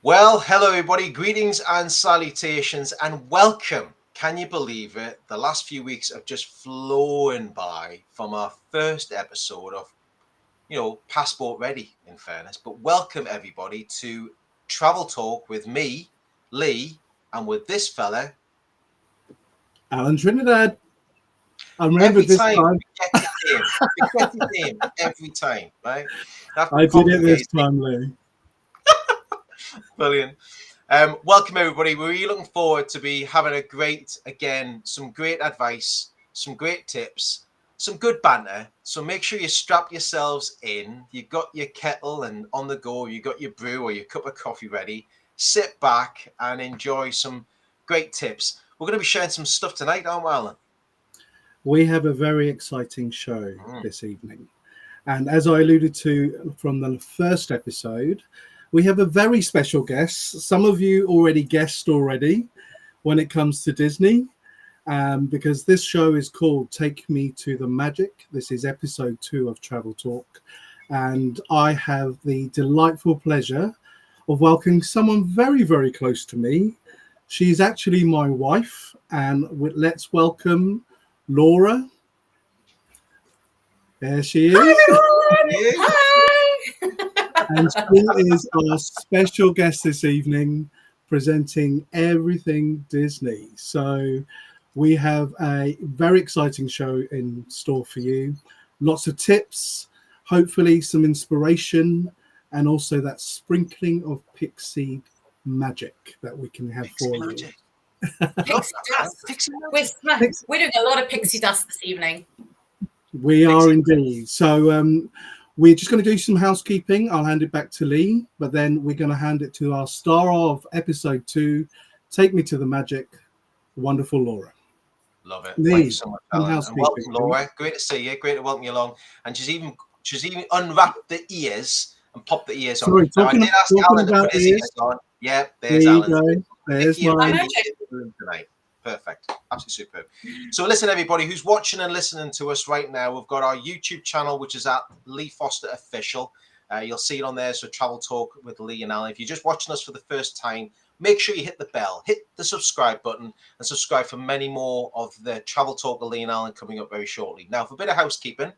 Well, hello everybody, greetings and salutations and welcome. Can you believe it? The last few weeks have just flown by from our first episode of, Passport Ready, in fairness. But welcome everybody to Travel Talk with me, Lee, and with this fella. Alan Trinidad. I remember Every this time time. we get his name every time, right? That I did it this complicates it. time, Lee. Brilliant. Welcome everybody. We're really looking forward to be having some great advice, some great tips, some good banter. So make sure you strap yourselves in. You got your kettle and on the go, you got your brew or your cup of coffee ready. Sit back and enjoy some great tips. We're going to be sharing some stuff tonight, aren't we, Alan? We have a very exciting show this evening. And as I alluded to from the first episode, we have a very special guest. Some of you already guessed when it comes to Disney, because this show is called Take Me to the Magic. This is episode 2 of Travel Talk. And I have the delightful pleasure of welcoming someone very, very close to me. She's actually my wife. And let's welcome Laura. There she is. Hi, everyone. Hi. And she is our special guest this evening, presenting everything Disney. So we have a very exciting show in store for you. Lots of tips, hopefully some inspiration, and also that sprinkling of pixie magic that we can have for you. Pixie dust. We're doing a lot of pixie dust this evening. We are indeed. So we're just going to do some housekeeping. I'll hand it back to Lee, but then we're going to hand it to our star of episode 2, Take Me to the Magic, wonderful Laura. Love it. Lee, thank you so much, Alan. And welcome, Laura. Great to see you. Great to welcome you along. And she's even unwrapped the ears and popped the ears on. Sorry, I did ask Alan to put his ears on. Yeah, there's Alan. There's mine. Tonight. Perfect. Absolutely superb. So listen, everybody who's watching and listening to us right now, we've got our YouTube channel, which is at Lee Foster Official. You'll see it on there. So Travel Talk with Lee and Alan. If you're just watching us for the first time, make sure you hit the bell, hit the subscribe button, and subscribe for many more of the Travel Talk with Lee and Alan coming up very shortly. Now, for a bit of housekeeping,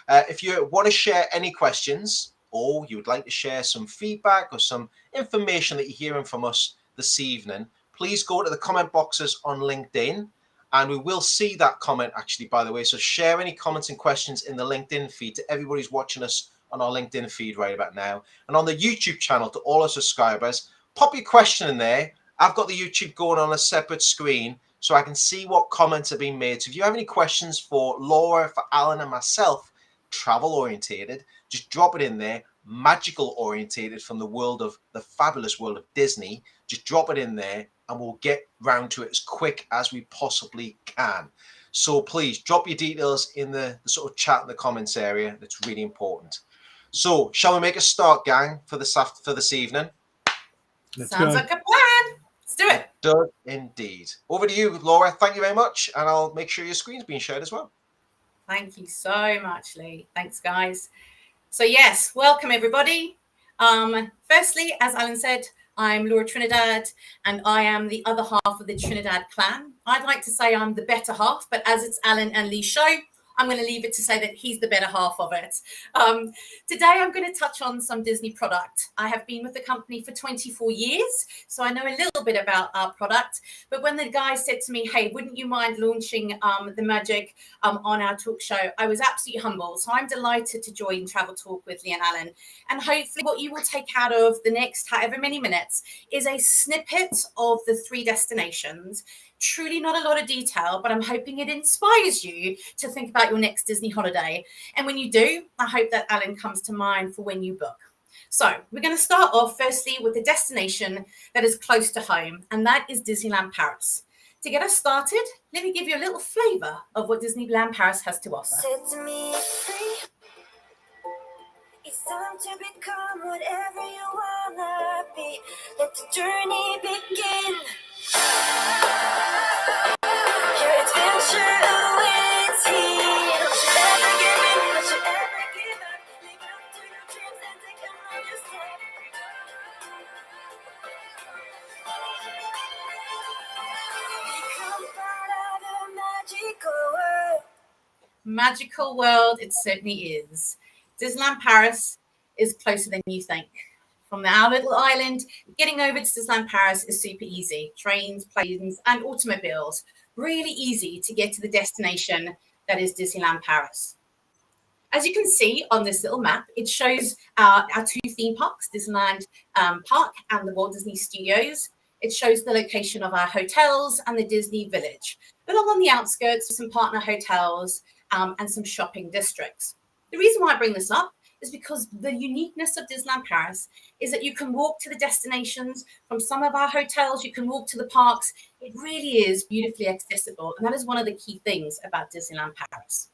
if you want to share any questions or you would like to share some feedback or some information that you're hearing from us this evening, please go to the comment boxes on LinkedIn, and we will see that comment actually, by the way. So share any comments and questions in the LinkedIn feed to everybody who's watching us on our LinkedIn feed right about now. And on the YouTube channel to all our subscribers, pop your question in there. I've got the YouTube going on a separate screen so I can see what comments are being made. So if you have any questions for Laura, for Alan and myself, travel orientated, just drop it in there. Magical orientated from the fabulous world of Disney, just drop it in there and we'll get round to it as quick as we possibly can. So please drop your details in the sort of chat in the comments area. That's really important. So shall we make a start, gang, for this evening? Sounds like a plan. Let's do it. Does indeed. Over to you, Laura. Thank you very much, and I'll make sure your screen's being shared as well. Thank you so much, Lee. Thanks, guys. So yes, welcome everybody. Firstly, as Alan said, I'm Laura Trinidad, and I am the other half of the Trinidad clan. I'd like to say I'm the better half, but as it's Alan and Lee's show, I'm going to leave it to say that he's the better half of it. Today, I'm going to touch on some Disney product. I have been with the company for 24 years, so I know a little bit about our product. But when the guy said to me, hey, wouldn't you mind launching the magic on our talk show? I was absolutely humbled. So I'm delighted to join Travel Talk with Lee and Alan. And hopefully what you will take out of the next however many minutes is a snippet of the 3 destinations. Truly not a lot of detail, but I'm hoping it inspires you to think about your next Disney holiday. And when you do, I hope that Alan comes to mind for when you book. So we're going to start off firstly with a destination that is close to home, and that is Disneyland Paris. To get us started, let me give you a little flavor of what Disneyland Paris has to offer. Set me free. It's time to become whatever you wanna be. Let the journey begin. Your adventure awaits here. Don't you ever give in, don't you ever give up. Live up to your dreams and take another step. Magical world, it certainly is. Disneyland Paris is closer than you think. From our little island, getting over to Disneyland Paris is super easy. Trains, planes, and automobiles. Really easy to get to the destination that is Disneyland Paris. As you can see on this little map, it shows our two theme parks, Disneyland Park and the Walt Disney Studios. It shows the location of our hotels and the Disney Village, but along the outskirts, some partner hotels and some shopping districts. The reason why I bring this up is because the uniqueness of Disneyland Paris is that you can walk to the destinations from some of our hotels, you can walk to the parks. It really is beautifully accessible, and that is one of the key things about Disneyland Paris.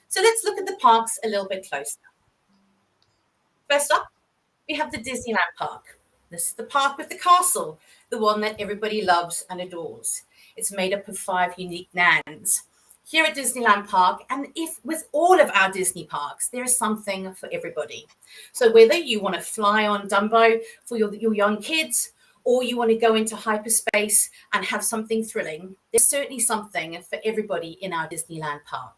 So let's look at the parks a little bit closer. First up, we have the Disneyland Park. This is the park with the castle, the one that everybody loves and adores. It's made up of 5 unique lands. Here at Disneyland Park, and if with all of our Disney parks, there is something for everybody. So whether you want to fly on Dumbo for your young kids, or you want to go into hyperspace and have something thrilling, there's certainly something for everybody in our Disneyland Park.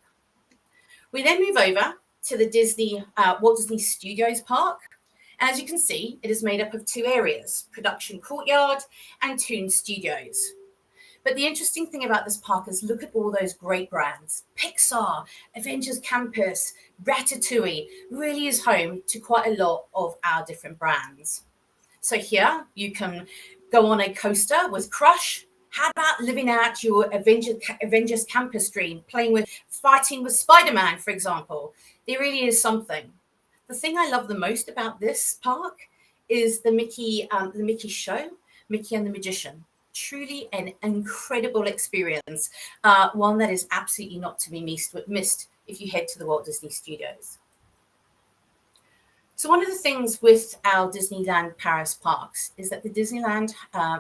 We then move over to the Walt Disney Studios Park. And as you can see, it is made up of 2 areas, Production Courtyard and Toon Studios. But the interesting thing about this park is look at all those great brands. Pixar, Avengers Campus, Ratatouille really is home to quite a lot of our different brands. So here you can go on a coaster with Crush. How about living out your Avengers Campus dream, fighting with Spider-Man, for example? There really is something. The thing I love the most about this park is the Mickey show, Mickey and the Magician. Truly an incredible experience, one that is absolutely not to be missed if you head to the Walt Disney Studios. So one of the things with our Disneyland Paris parks is that the Disneyland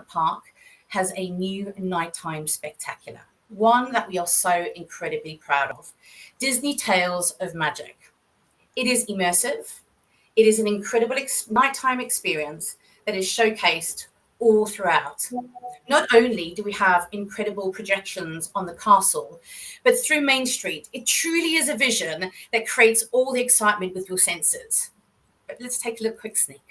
Park has a new nighttime spectacular, one that we are so incredibly proud of. Disney Tales of Magic. It is immersive. It is an incredible nighttime experience that is showcased all throughout. Not only do we have incredible projections on the castle, but through Main Street, it truly is a vision that creates all the excitement with your senses. But let's take a quick sneak.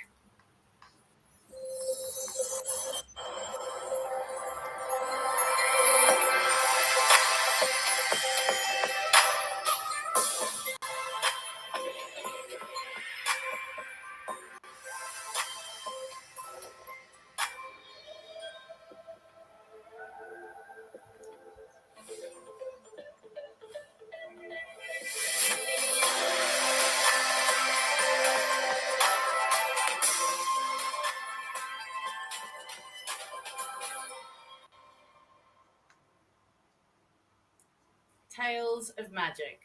Tales of Magic.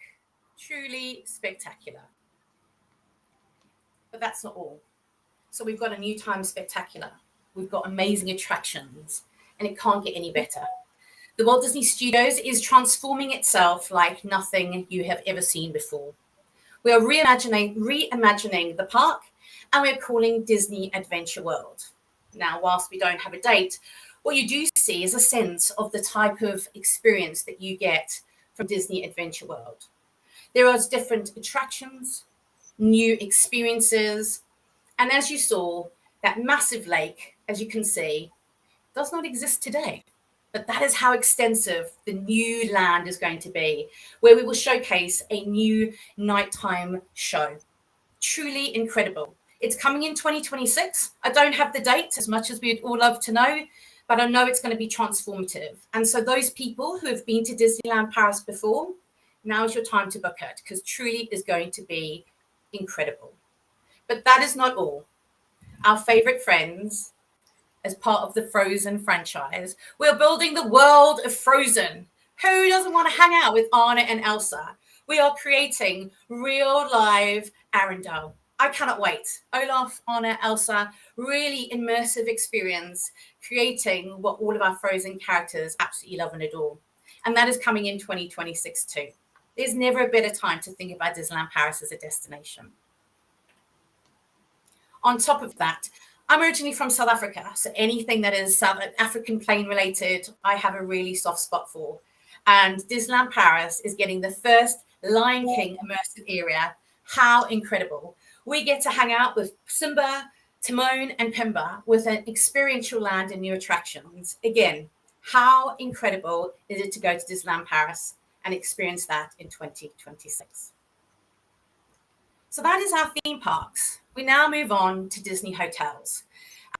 Truly spectacular. But that's not all. So we've got a new time spectacular. We've got amazing attractions, and it can't get any better. The Walt Disney Studios is transforming itself like nothing you have ever seen before. We are reimagining the park, and we're calling Disney Adventure World. Now, whilst we don't have a date, what you do see is a sense of the type of experience that you get from Disney Adventure World. There are different attractions, new experiences, and as you saw, that massive lake, as you can see, does not exist today. But that is how extensive the new land is going to be, where we will showcase a new nighttime show. Truly incredible. It's coming in 2026. I don't have the date, as much as we'd all love to know, but I know it's going to be transformative. And so those people who have been to Disneyland Paris before, now is your time to book it, because truly is going to be incredible. But that is not all. Our favorite friends, as part of the Frozen franchise, we're building the world of Frozen. Who doesn't want to hang out with Anna and Elsa? We are creating real live Arendelle. I cannot wait. Olaf, Anna, Elsa, really immersive experience, creating what all of our Frozen characters absolutely love and adore. And that is coming in 2026 too. There's never a better time to think about Disneyland Paris as a destination. On top of that, I'm originally from South Africa, so anything that is South African plane related, I have a really soft spot for. And Disneyland Paris is getting the first Lion King immersive area. How incredible. We get to hang out with Simba, Timon, and Pumbaa with an experiential land and new attractions. Again, how incredible is it to go to Disneyland Paris and experience that in 2026? So that is our theme parks. We now move on to Disney hotels.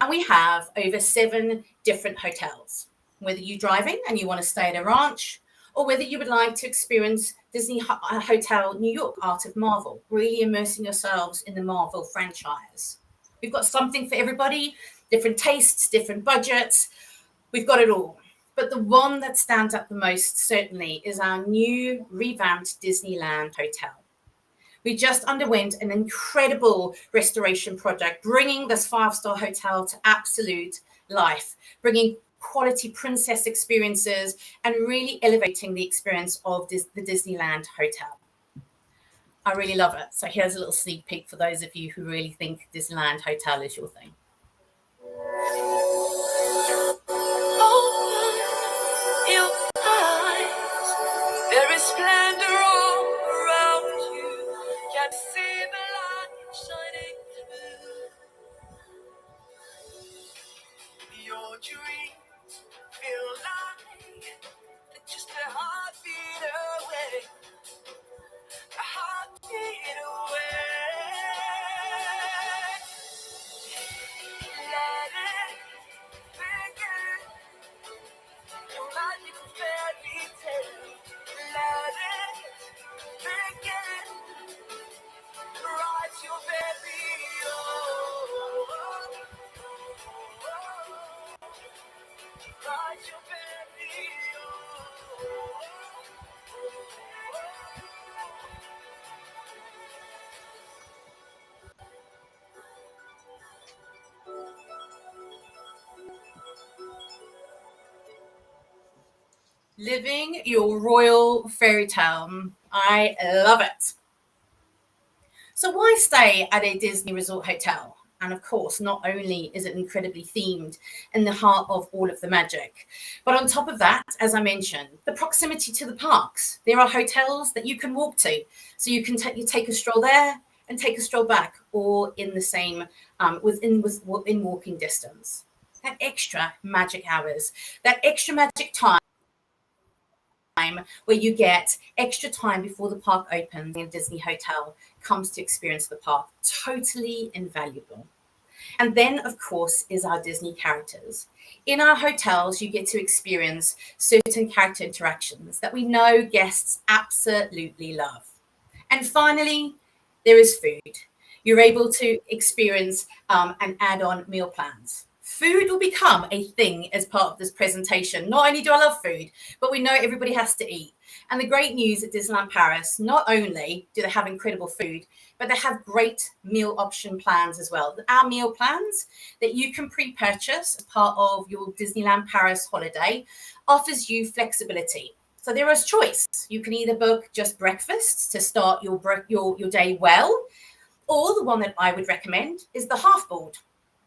And we have over 7 different hotels. Whether you're driving and you want to stay at a ranch, or whether you would like to experience Disney Hotel New York, Art of Marvel, really immersing yourselves in the Marvel franchise. We've got something for everybody, different tastes, different budgets. We've got it all. But the one that stands out the most certainly is our new revamped Disneyland Hotel. We just underwent an incredible restoration project, bringing this 5-star hotel to absolute life, bringing quality princess experiences and really elevating the experience of the Disneyland Hotel. I really love it. So here's a little sneak peek for those of you who really think Disneyland Hotel is your thing. There is splendor all around you. Can't see the light shining through. Your dreams feel like just a heartbeat away. A heartbeat away. Let it begin. Your magical fairy tale. Let it begin. Write your very own. Write your very own. Living your royal fairy tale. I love it. So why stay at a Disney Resort hotel? And of course, not only is it incredibly themed in the heart of all of the magic, but on top of that, as I mentioned, the proximity to the parks. There are hotels that you can walk to. So you can take a stroll there and take a stroll back, or in the same, within walking distance. That extra magic hours, that extra magic time where you get extra time before the park opens in a Disney hotel comes to experience the park. Totally invaluable. And then, of course, is our Disney characters. In our hotels, you get to experience certain character interactions that we know guests absolutely love. And finally, there is food. You're able to experience and add on meal plans. Food will become a thing as part of this presentation. Not only do I love food, but we know everybody has to eat. And the great news at Disneyland Paris, not only do they have incredible food, but they have great meal option plans as well. Our meal plans that you can pre-purchase as part of your Disneyland Paris holiday offers you flexibility. So there is choice. You can either book just breakfast to start your day well, or the one that I would recommend is the half board.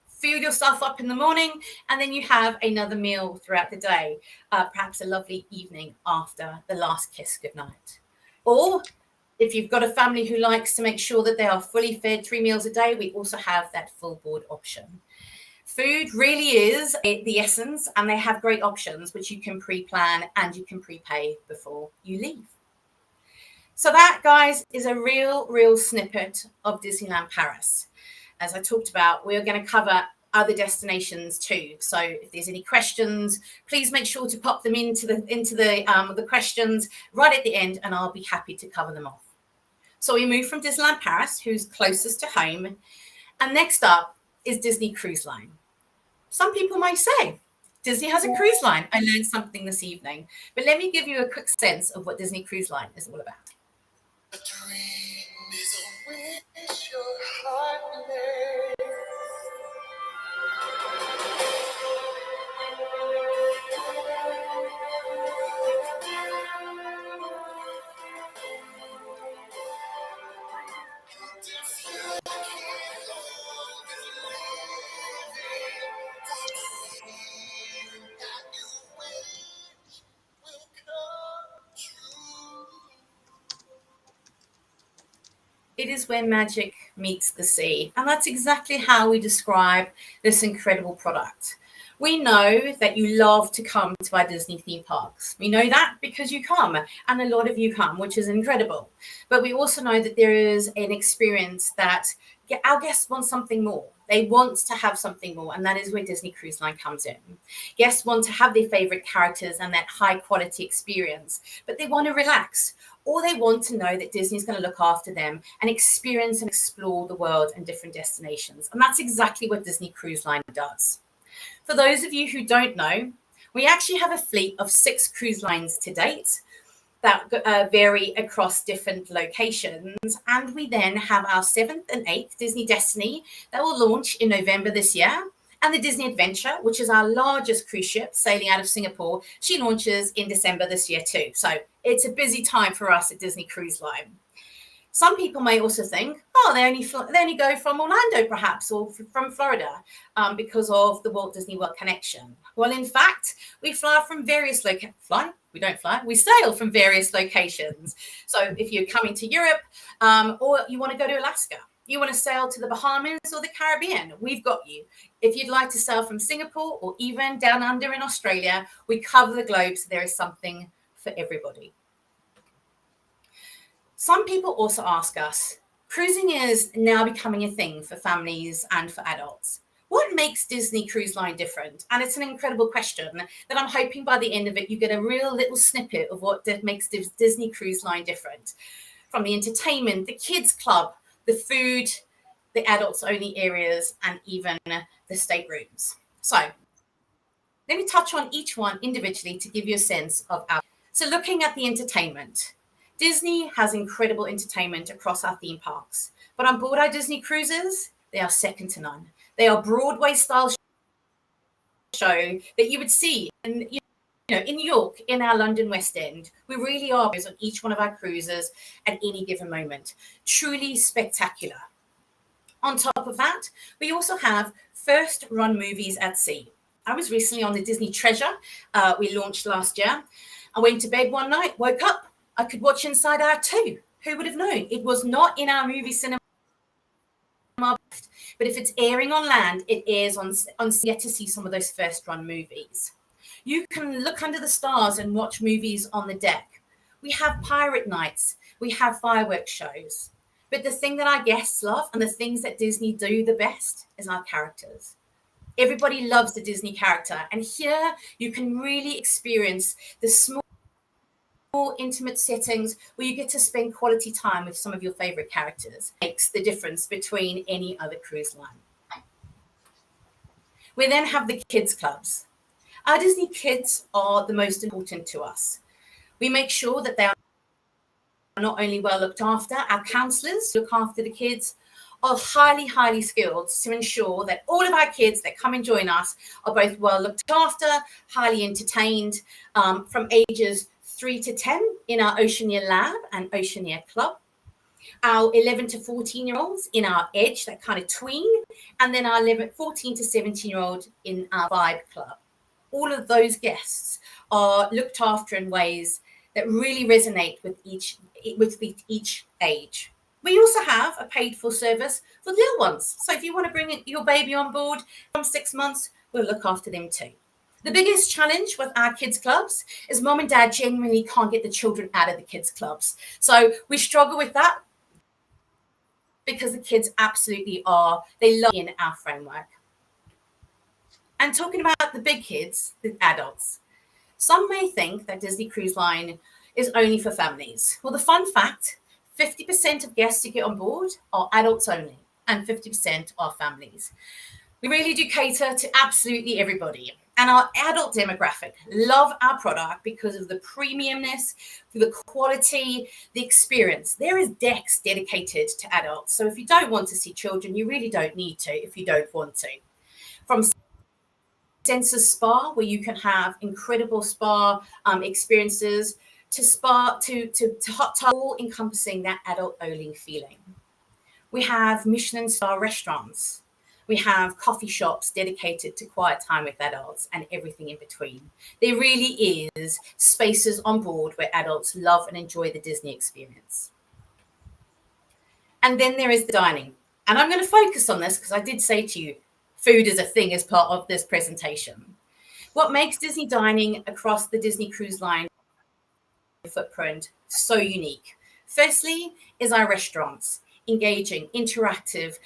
Fuel yourself up in the morning, and then you have another meal throughout the day, perhaps a lovely evening after the last kiss goodnight. Or if you've got a family who likes to make sure that they are fully fed 3 meals a day, we also have that full board option. Food really is the essence, and they have great options which you can pre-plan and you can prepay before you leave. So that, guys, is a real snippet of Disneyland Paris. As I talked about, we're going to cover other destinations too. So if there's any questions, please make sure to pop them into the questions right at the end, and I'll be happy to cover them off. So we move from Disneyland Paris, who's closest to home, and next up is Disney Cruise Line. Some people might say, Disney has a cruise line. I learned something this evening, but let me give you a quick sense of what Disney Cruise Line is all about. A dream is a wish your heart made. It is where magic meets the sea. And that's exactly how we describe this incredible product. We know that you love to come to our Disney theme parks. We know that because you come, and a lot of you come, which is incredible. But we also know that there is an experience that our guests want something more. They want to have something more, and that is where Disney Cruise Line comes in. Guests want to have their favorite characters and that high quality experience, but they want to relax, or they want to know that Disney's going to look after them and experience and explore the world and different destinations. And that's exactly what Disney Cruise Line does. For those of you who don't know, we actually have a fleet of 6 cruise lines to date that vary across different locations. And we then have our 7th and 8th Disney Destiny that will launch in November this year. And the Disney Adventure, which is our largest cruise ship sailing out of Singapore, she launches in December this year too. So it's a busy time for us at Disney Cruise Line. Some people may also think, oh, they only go from Orlando, perhaps, or from Florida, because of the Walt Disney World connection. Well, in fact, we fly from various locations. We sail from various locations. So if you're coming to Europe, or you want to go to Alaska, you want to sail to the Bahamas or the Caribbean, we've got you. If you'd like to sail from Singapore or even down under in Australia, we cover the globe, so there is something for everybody. Some people also ask us, cruising is now becoming a thing for families and for adults. What makes Disney Cruise Line different? And it's an incredible question that I'm hoping by the end of it, you get a real little snippet of what makes Disney Cruise Line different. From the entertainment, the kids club, the food, the adults only areas, and even the staterooms. So let me touch on each one individually to give you a sense of our. So looking at the entertainment, Disney has incredible entertainment across our theme parks, but on board our Disney cruises, they are second to none. They are Broadway-style show that you would see in New York, in our London West End. We really are on each one of our cruises at any given moment. Truly spectacular. On top of that, we also have first-run movies at sea. I was recently on the Disney Treasure. We launched last year. I went to bed one night, woke up, I could watch Inside Out 2. Who would have known? It was not in our movie cinema, but if it's airing on land, it airs on yet to see some of those first-run movies. You can look under the stars and watch movies on the deck. We have pirate nights. We have fireworks shows. But the thing that our guests love and the things that Disney do the best is our characters. Everybody loves the Disney character. And here you can really experience the small intimate settings where you get to spend quality time with some of your favorite characters. Makes the difference between any other cruise line. We then have the kids clubs. Our Disney kids are the most important to us. We make sure that they are not only well looked after, our counselors look after the kids, are highly skilled to ensure that all of our kids that come and join us are both well looked after, highly entertained, from ages 3 to 10 in our Oceaneer Lab and Oceaneer Club, our 11 to 14-year-olds in our Edge, that kind of tween, and then our 14 to 17-year-old in our Vibe Club. All of those guests are looked after in ways that really resonate with each age. We also have a paid full service for little ones. So if you want to bring your baby on board from 6 months, we'll look after them too. The biggest challenge with our kids clubs is mom and dad genuinely can't get the children out of the kids clubs. So we struggle with that because the kids absolutely they love in our framework. And talking about the big kids, the adults, some may think that Disney Cruise Line is only for families. Well, the fun fact, 50% of guests who get on board are adults only, and 50% are families. We really do cater to absolutely everybody. And our adult demographic love our product because of the premiumness, the quality, the experience. There is decks dedicated to adults. So if you don't want to see children, you really don't need to if you don't want to. From Senses Spa, where you can have incredible spa experiences, to hot tub, all encompassing that adult-only feeling. We have Michelin star restaurants. We have coffee shops dedicated to quiet time with adults and everything in between. There really is spaces on board where adults love and enjoy the Disney experience. And then there is the dining. And I'm going to focus on this because I did say to you, food is a thing as part of this presentation. What makes Disney dining across the Disney Cruise Line footprint so unique, firstly, is our restaurants, engaging, interactive.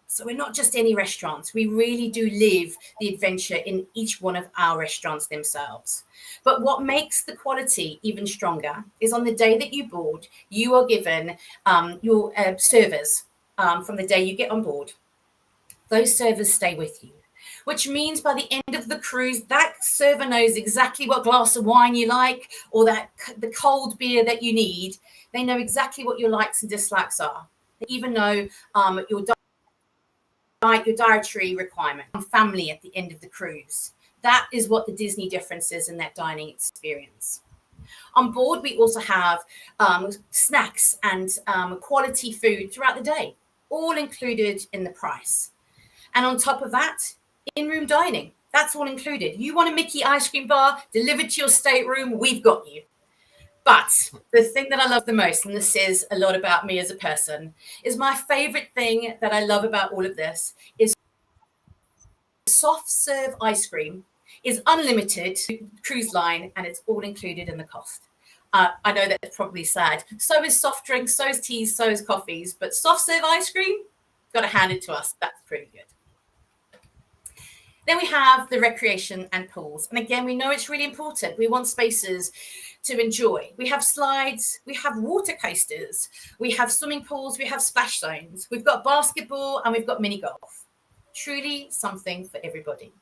So we're not just any restaurants. We really do live the adventure in each one of our restaurants themselves. But what makes the quality even stronger is on the day that you board, you are given your servers from the day you get on board. Those servers stay with you, which means by the end of the cruise, that server knows exactly what glass of wine you like or the cold beer that you need. They know exactly what your likes and dislikes are. They even know your dietary requirement, family at the end of the cruise. That is what the Disney difference is in that dining experience. On board, we also have snacks and quality food throughout the day, all included in the price. And on top of that, in-room dining, that's all included. You want a Mickey ice cream bar delivered to your stateroom, we've got you. But the thing that I love the most, and this says a lot about me as a person, is my favorite thing that I love about all of this is soft serve ice cream is unlimited cruise line and it's all included in the cost. I know that's probably sad. So is soft drinks, so is teas, so is coffees, but soft serve ice cream, got to hand it to us. That's pretty good. Then we have the recreation and pools. And again, we know it's really important. We want spaces to enjoy. We have slides, we have water coasters, we have swimming pools, we have splash zones, we've got basketball and we've got mini golf. Truly something for everybody.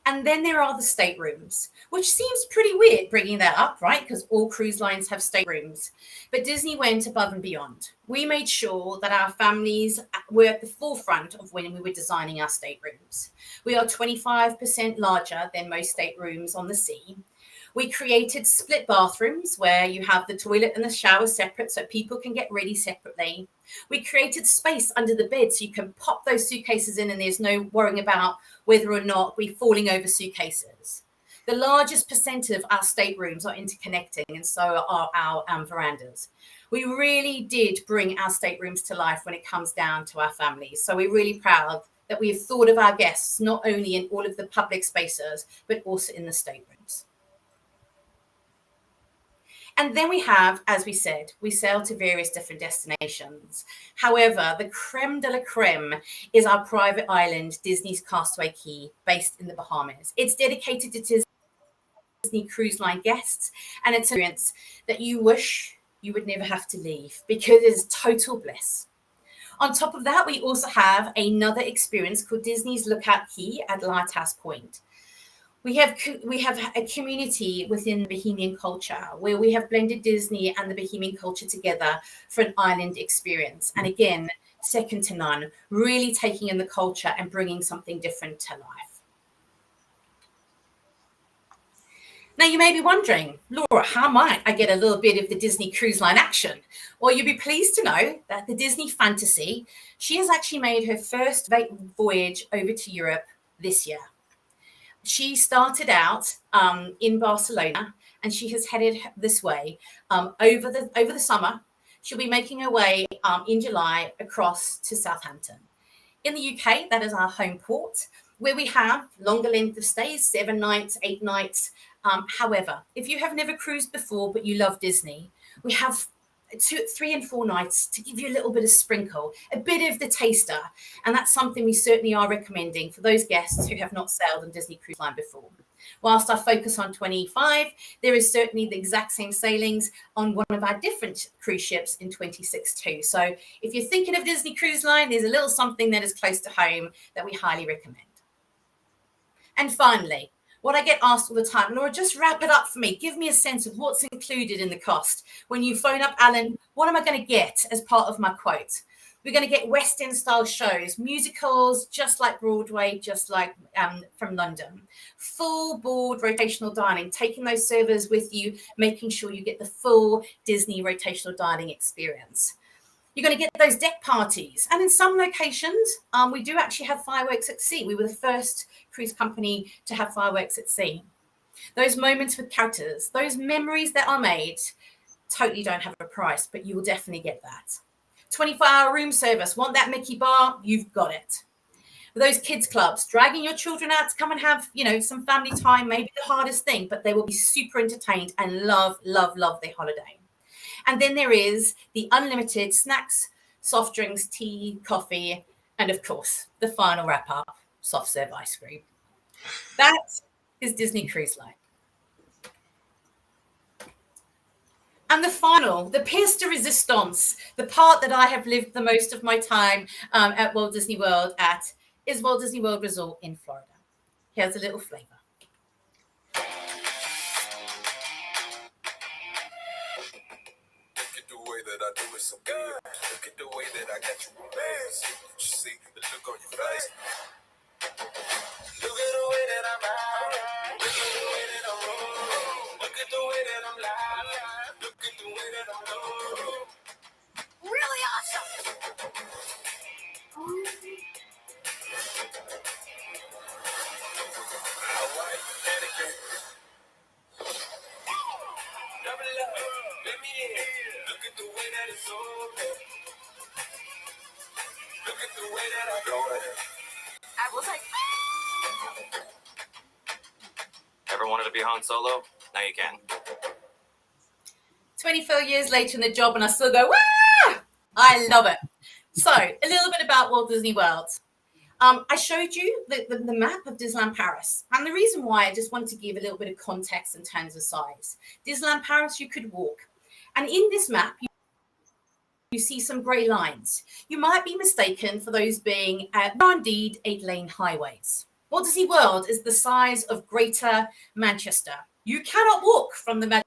And then there are the staterooms, which seems pretty weird bringing that up, right? Because all cruise lines have staterooms. But Disney went above and beyond. We made sure that our families were at the forefront of when we were designing our staterooms. We are 25% larger than most staterooms on the sea. We created split bathrooms where you have the toilet and the shower separate so people can get ready separately. We created space under the bed so you can pop those suitcases in and there's no worrying about whether or not we're falling over suitcases. The largest percent of our staterooms are interconnecting and so are our verandas. We really did bring our staterooms to life when it comes down to our families. So we're really proud that we have thought of our guests not only in all of the public spaces, but also in the staterooms. And then we have, as we said, we sail to various different destinations. However, the creme de la creme is our private island, Disney's Castaway Cay, based in the Bahamas. It's dedicated to Disney Cruise Line guests, and it's an experience that you wish you would never have to leave because it is total bliss. On top of that, we also have another experience called Disney's Lookout Cay at Lighthouse Point. We have a community within Bahamian culture where we have blended Disney and the Bahamian culture together for an island experience. And again, second to none, really taking in the culture and bringing something different to life. Now, you may be wondering, Laura, how might I get a little bit of the Disney Cruise Line action? Well, you'll be pleased to know that the Disney Fantasy, she has actually made her first voyage over to Europe this year. She started out in Barcelona and she has headed this way over the summer. She'll be making her way in July across to Southampton. In the UK, that is our home port, where we have longer length of stays, 7 nights, 8 nights. However, if you have never cruised before, but you love Disney, we have 2, 3 and 4 nights to give you a little bit of sprinkle, a bit of the taster. And that's something we certainly are recommending for those guests who have not sailed on Disney Cruise Line before. Whilst I focus on 25, there is certainly the exact same sailings on one of our different cruise ships in 26 too. So if you're thinking of Disney Cruise Line, there's a little something that is close to home that we highly recommend. And finally, what I get asked all the time, Laura, just wrap it up for me. Give me a sense of what's included in the cost. When you phone up Alan, what am I going to get as part of my quote? We're going to get West End style shows, musicals, just like Broadway, just like from London. Full board rotational dining, taking those servers with you, making sure you get the full Disney rotational dining experience. You're going to get those deck parties. And in some locations, we do actually have fireworks at sea. We were the first cruise company to have fireworks at sea. Those moments with characters, those memories that are made, totally don't have a price, but you will definitely get that. 24-hour room service. Want that Mickey bar? You've got it. Those kids clubs, dragging your children out to come and have, some family time, maybe the hardest thing, but they will be super entertained and love their holiday. And then there is the unlimited snacks, soft drinks, tea, coffee, and of course, the final wrap up, soft serve ice cream. That is Disney Cruise Line. And the final, the pièce de résistance, the part that I have lived the most of my time at Walt Disney World at, is Walt Disney World Resort in Florida. Here's a little flavor. Look at the way that I do it so good. Look at the way that I got you amazed. You see the look on your face. Look at the way that I ride. Look at the way that I roll. Look at the way that I'm live. Look at the way that I'm low. Really awesome. Alright, panicking. Double up, let me in. Look at the way that it's open. Look at the way that I go in. I will take. Ever wanted to be Han Solo? Now you can. 24 years later in the job, and I still go, wah! I love it. So, a little bit about Walt Disney World. I showed you the map of Disneyland Paris. And the reason why, I just wanted to give a little bit of context in terms of size. Disneyland Paris, you could walk. And in this map, you see some grey lines. You might be mistaken for those being, indeed, 8-lane highways. Walt Disney World is the size of Greater Manchester. You cannot walk from the Magic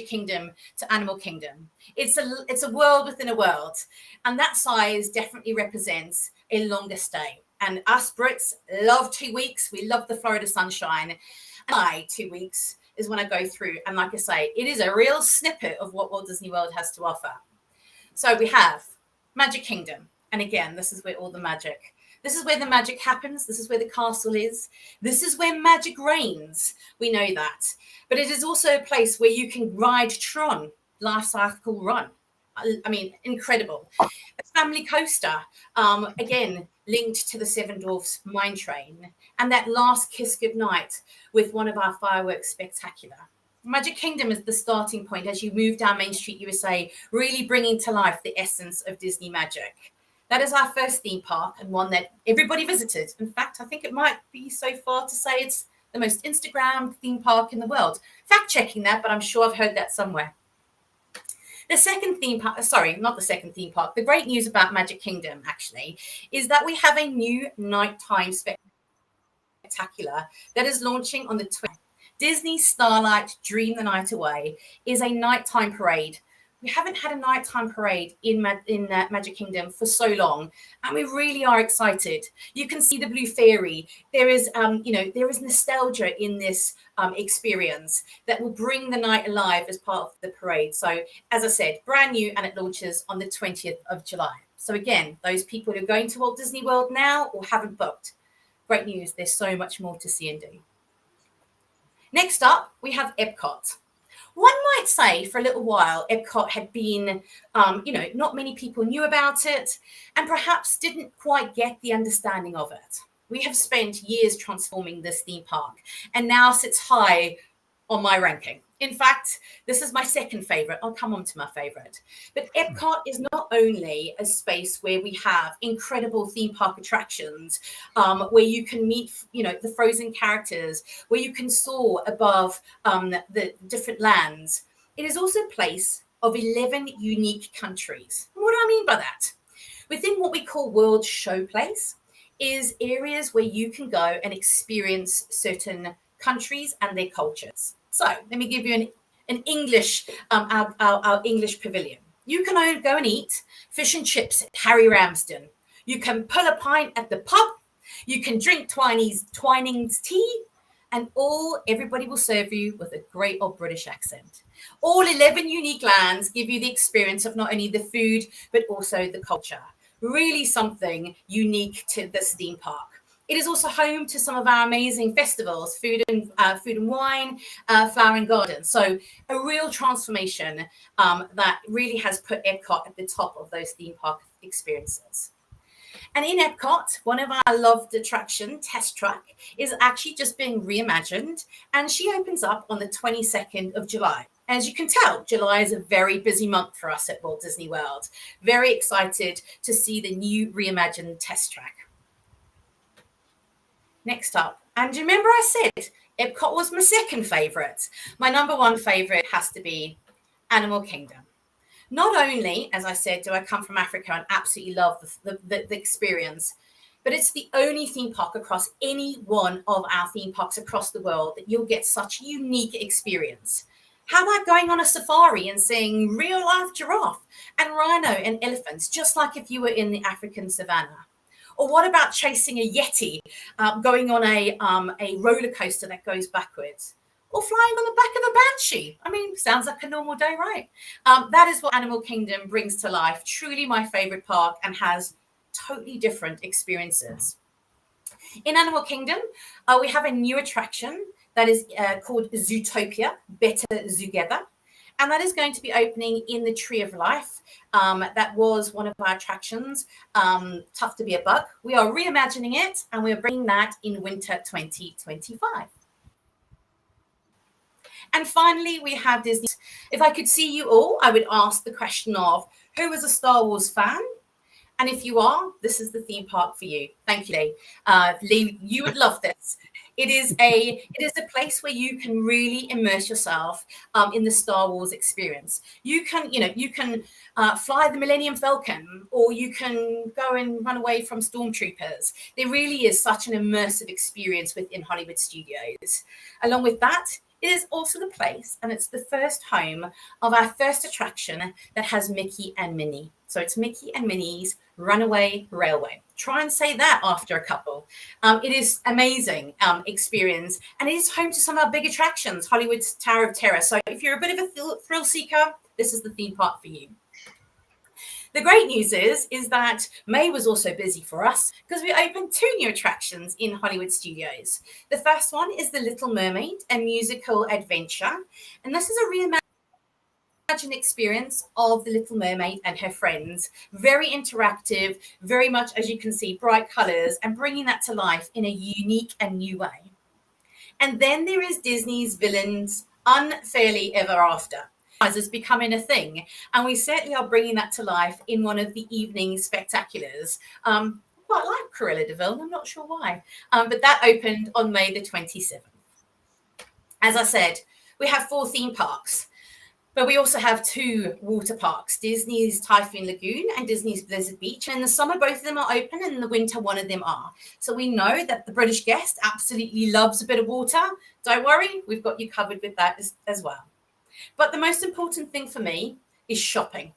Kingdom to Animal Kingdom. It's a world within a world. And that size definitely represents a longer stay. And us Brits love 2 weeks. We love the Florida sunshine. And 2 weeks is when I go through. And like I say, it is a real snippet of what Walt Disney World has to offer. So we have Magic Kingdom. And again, this is where all the magic. This is where the magic happens. This is where the castle is. This is where magic reigns. We know that. But it is also a place where you can ride Tron, Life Cycle Run. I mean, incredible. A family coaster, again, linked to the Seven Dwarfs Mine Train. And that last kiss goodnight with one of our fireworks spectacular. Magic Kingdom is the starting point as you move down Main Street, USA, really bringing to life the essence of Disney magic. That is our first theme park and one that everybody visited. In fact, I think it might be so far to say it's the most Instagrammed theme park in the world. Fact checking that, but I'm sure I've heard that somewhere. The second theme park, sorry, not the second theme park. The great news about Magic Kingdom, actually, is that we have a new nighttime spectacular that is launching on the 20th. Disney Starlight Dream the Night Away is a nighttime parade. We haven't had a nighttime parade in Magic Kingdom for so long, and we really are excited. You can see the Blue Fairy. There is, there is nostalgia in this experience that will bring the night alive as part of the parade. So, as I said, brand new, and it launches on the 20th of July. So again, those people who are going to Walt Disney World now or haven't booked, great news. There's so much more to see and do. Next up, we have Epcot. One might say for a little while, Epcot had been, not many people knew about it and perhaps didn't quite get the understanding of it. We have spent years transforming this theme park and now sits high on my ranking. In fact, this is my second favorite. I'll come on to my favorite. But Epcot is not only a space where we have incredible theme park attractions, where you can meet, the Frozen characters, where you can soar above the different lands. It is also a place of 11 unique countries. What do I mean by that? Within what we call World Showplace is areas where you can go and experience certain countries and their cultures. So let me give you an English, our English pavilion. You can go and eat fish and chips at Harry Ramsden. You can pull a pint at the pub. You can drink Twining's tea, and everybody will serve you with a great old British accent. All 11 unique lands give you the experience of not only the food, but also the culture. Really something unique to this theme park. It is also home to some of our amazing festivals, food and wine, flower and garden. So a real transformation that really has put Epcot at the top of those theme park experiences. And in Epcot, one of our loved attraction, Test Track, is actually just being reimagined, and she opens up on the 22nd of July. As you can tell, July is a very busy month for us at Walt Disney World. Very excited to see the new reimagined Test Track. Next up, and remember I said Epcot was my second favourite. My number one favourite has to be Animal Kingdom. Not only, as I said, do I come from Africa and absolutely love the experience, but it's the only theme park across any one of our theme parks across the world that you'll get such a unique experience. How about going on a safari and seeing real life giraffe and rhino and elephants, just like if you were in the African savannah? Or what about chasing a yeti, going on a roller coaster that goes backwards? Or flying on the back of a banshee? I mean, sounds like a normal day, right? That is what Animal Kingdom brings to life. Truly my favorite park, and has totally different experiences. In Animal Kingdom, we have a new attraction that is called Zootopia, Better Together. And that is going to be opening in the Tree of Life. That was one of our attractions, Tough to Be a Bug. We are reimagining it, and we're bringing that in winter 2025. And finally, we have Disney. If I could see you all, I would ask the question of, who is a Star Wars fan? And if you are, this is the theme park for you. Thank you, Lee. Lee, you would love this. It is a place where you can really immerse yourself in the Star Wars experience. You can fly the Millennium Falcon, or you can go and run away from stormtroopers. There really is such an immersive experience within Hollywood Studios. Along with that, it is also the place, and it's the first home of our first attraction that has Mickey and Minnie. So it's Mickey and Minnie's Runaway Railway. Try and say that after a couple. It is amazing experience, and it is home to some of our big attractions, Hollywood's Tower of Terror. So if you're a bit of a thrill seeker, this is the theme park for you. The great news is that May was also busy for us because we opened 2 new attractions in Hollywood Studios. The first one is The Little Mermaid, a musical adventure. And this is a reimagined experience of The Little Mermaid and her friends. Very interactive, very much, as you can see, bright colors, and bringing that to life in a unique and new way. And then there is Disney's Villains Unfairly Ever After. Is becoming a thing, and we certainly are bringing that to life in one of the evening spectaculars. Quite like Cruella de Vil, I'm not sure why, but that opened on May the 27th. As I said, we have 4 theme parks, but we also have 2 water parks, Disney's Typhoon Lagoon and Disney's Blizzard Beach. And in the summer, both of them are open, and in the winter, one of them are. So we know that the British guest absolutely loves a bit of water. Don't worry, we've got you covered with that as well. But the most important thing for me is shopping.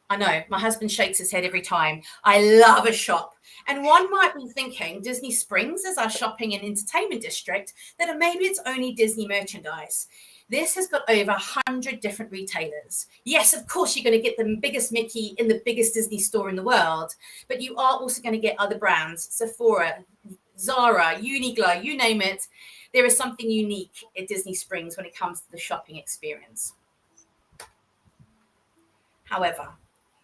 I know, my husband shakes his head every time. I love a shop. And one might be thinking Disney Springs is our shopping and entertainment district, that maybe it's only Disney merchandise. This has got over 100 different retailers. Yes, of course, you're going to get the biggest Mickey in the biggest Disney store in the world, but you are also going to get other brands, Sephora, Zara, Uniqlo, you name it. There is something unique at Disney Springs when it comes to the shopping experience. However,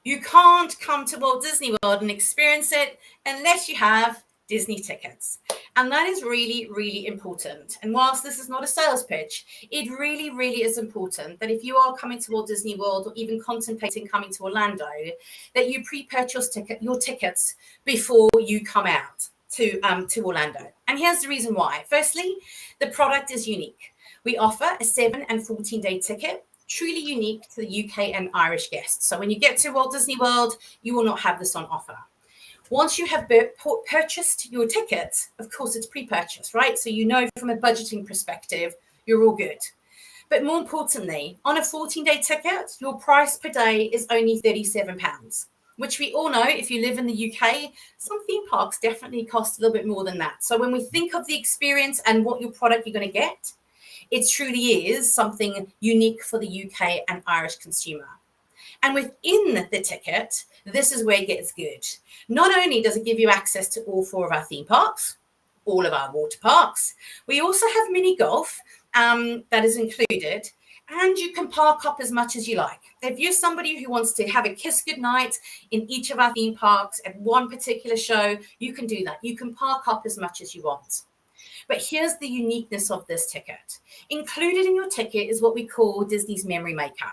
you can't come to Walt Disney World and experience it unless you have Disney tickets. And that is really, really important. And whilst this is not a sales pitch, it really, really is important that if you are coming to Walt Disney World, or even contemplating coming to Orlando, that you pre-purchase your tickets before you come out to Orlando. And here's the reason why. Firstly, the product is unique. We offer a 7 and 14-day ticket, truly unique to the UK and Irish guests. So when you get to Walt Disney World, you will not have this on offer. Once you have purchased your ticket, of course, it's pre-purchased, right? So you know from a budgeting perspective, you're all good. But more importantly, on a 14-day ticket, your price per day is only £37. Which we all know, if you live in the UK, some theme parks definitely cost a little bit more than that. So when we think of the experience and what your product you're going to get, it truly is something unique for the UK and Irish consumer. And within the ticket, this is where it gets good. Not only does it give you access to all 4 of our theme parks, all of our water parks. We also have mini golf that is included, and you can park up as much as you like. If you're somebody who wants to have a kiss goodnight in each of our theme parks at one particular show, you can do that. You can park up as much as you want. But here's the uniqueness of this ticket. Included in your ticket is what we call Disney's Memory Maker.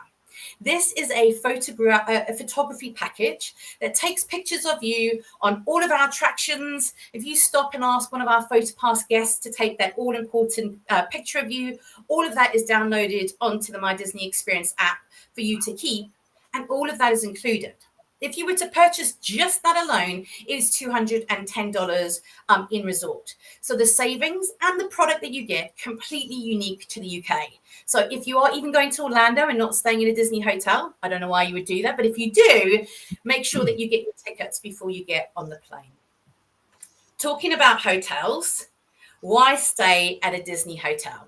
This is a photography package that takes pictures of you on all of our attractions. If you stop and ask one of our PhotoPass guests to take that all-important picture of you, all of that is downloaded onto the My Disney Experience app for you to keep, and all of that is included. If you were to purchase just that alone, it is $210 in resort. So the savings and the product that you get, completely unique to the UK. So if you are even going to Orlando and not staying in a Disney hotel, I don't know why you would do that, but if you do, make sure that you get your tickets before you get on the plane. Talking about hotels, why stay at a Disney hotel?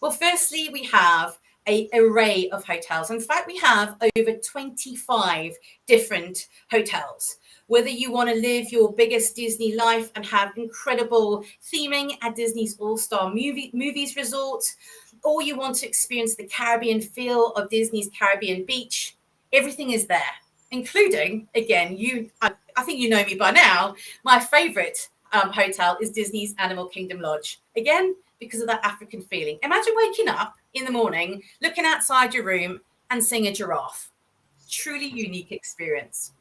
Well, firstly, we have an array of hotels. In fact, we have over 25 different hotels. Whether you want to live your biggest Disney life and have incredible theming at Disney's All-Star Movies Resort, or you want to experience the Caribbean feel of Disney's Caribbean Beach, everything is there, including, again, I think you know me by now, my favorite hotel is Disney's Animal Kingdom Lodge. Again, because of that African feeling. Imagine waking up in the morning, looking outside your room and seeing a giraffe. Truly unique experience.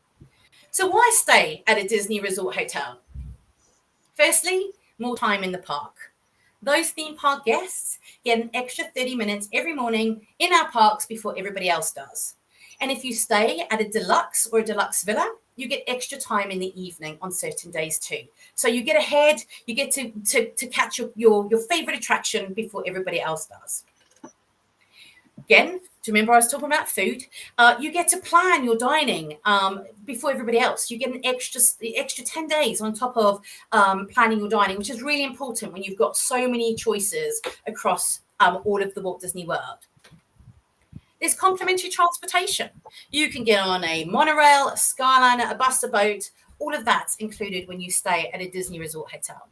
So why stay at a Disney resort hotel? Firstly, more time in the park. Those theme park guests get an extra 30 minutes every morning in our parks before everybody else does. And if you stay at a deluxe or a deluxe villa, you get extra time in the evening on certain days too. So you get ahead, you get to catch your favorite attraction before everybody else does. Again, do you remember I was talking about food? You get to plan your dining before everybody else. You get an extra 10 days on top of planning your dining, which is really important when you've got so many choices across all of the Walt Disney World. There's complimentary transportation. You can get on a monorail, a Skyliner, a bus, a boat. All of that's included when you stay at a Disney Resort hotel.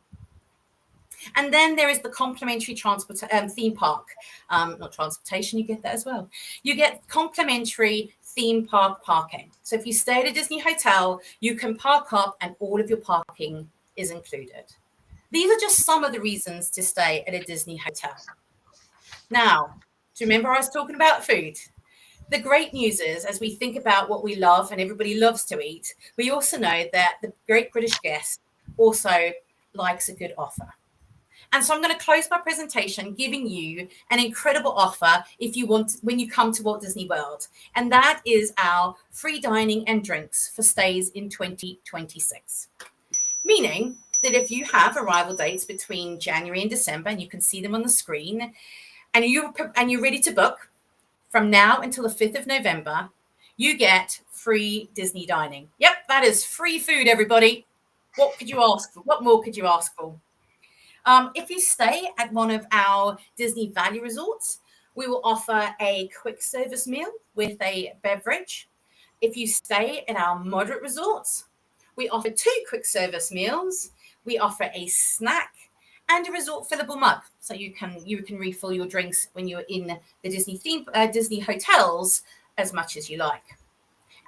And then there is the complimentary theme park. Not transportation, you get that as well. You get complimentary theme park parking. So if you stay at a Disney hotel, you can park up and all of your parking is included. These are just some of the reasons to stay at a Disney hotel. Now, do you remember I was talking about food? The great news is, as we think about what we love and everybody loves to eat, we also know that the Great British guest also likes a good offer. And so I'm going to close my presentation giving you an incredible offer if you want when you come to Walt Disney World. And that is our free dining and drinks for stays in 2026. Meaning that if you have arrival dates between January and December, and you can see them on the screen, and you're ready to book, from now until the 5th of November, you get free Disney dining. Yep, that is free food, everybody. What could you ask for? What more could you ask for? If you stay at one of our Disney Value Resorts, we will offer a quick service meal with a beverage. If you stay at our moderate resorts, we offer 2 quick service meals. We offer a snack and a resort fillable mug, so you can refill your drinks when you're in the Disney hotels as much as you like.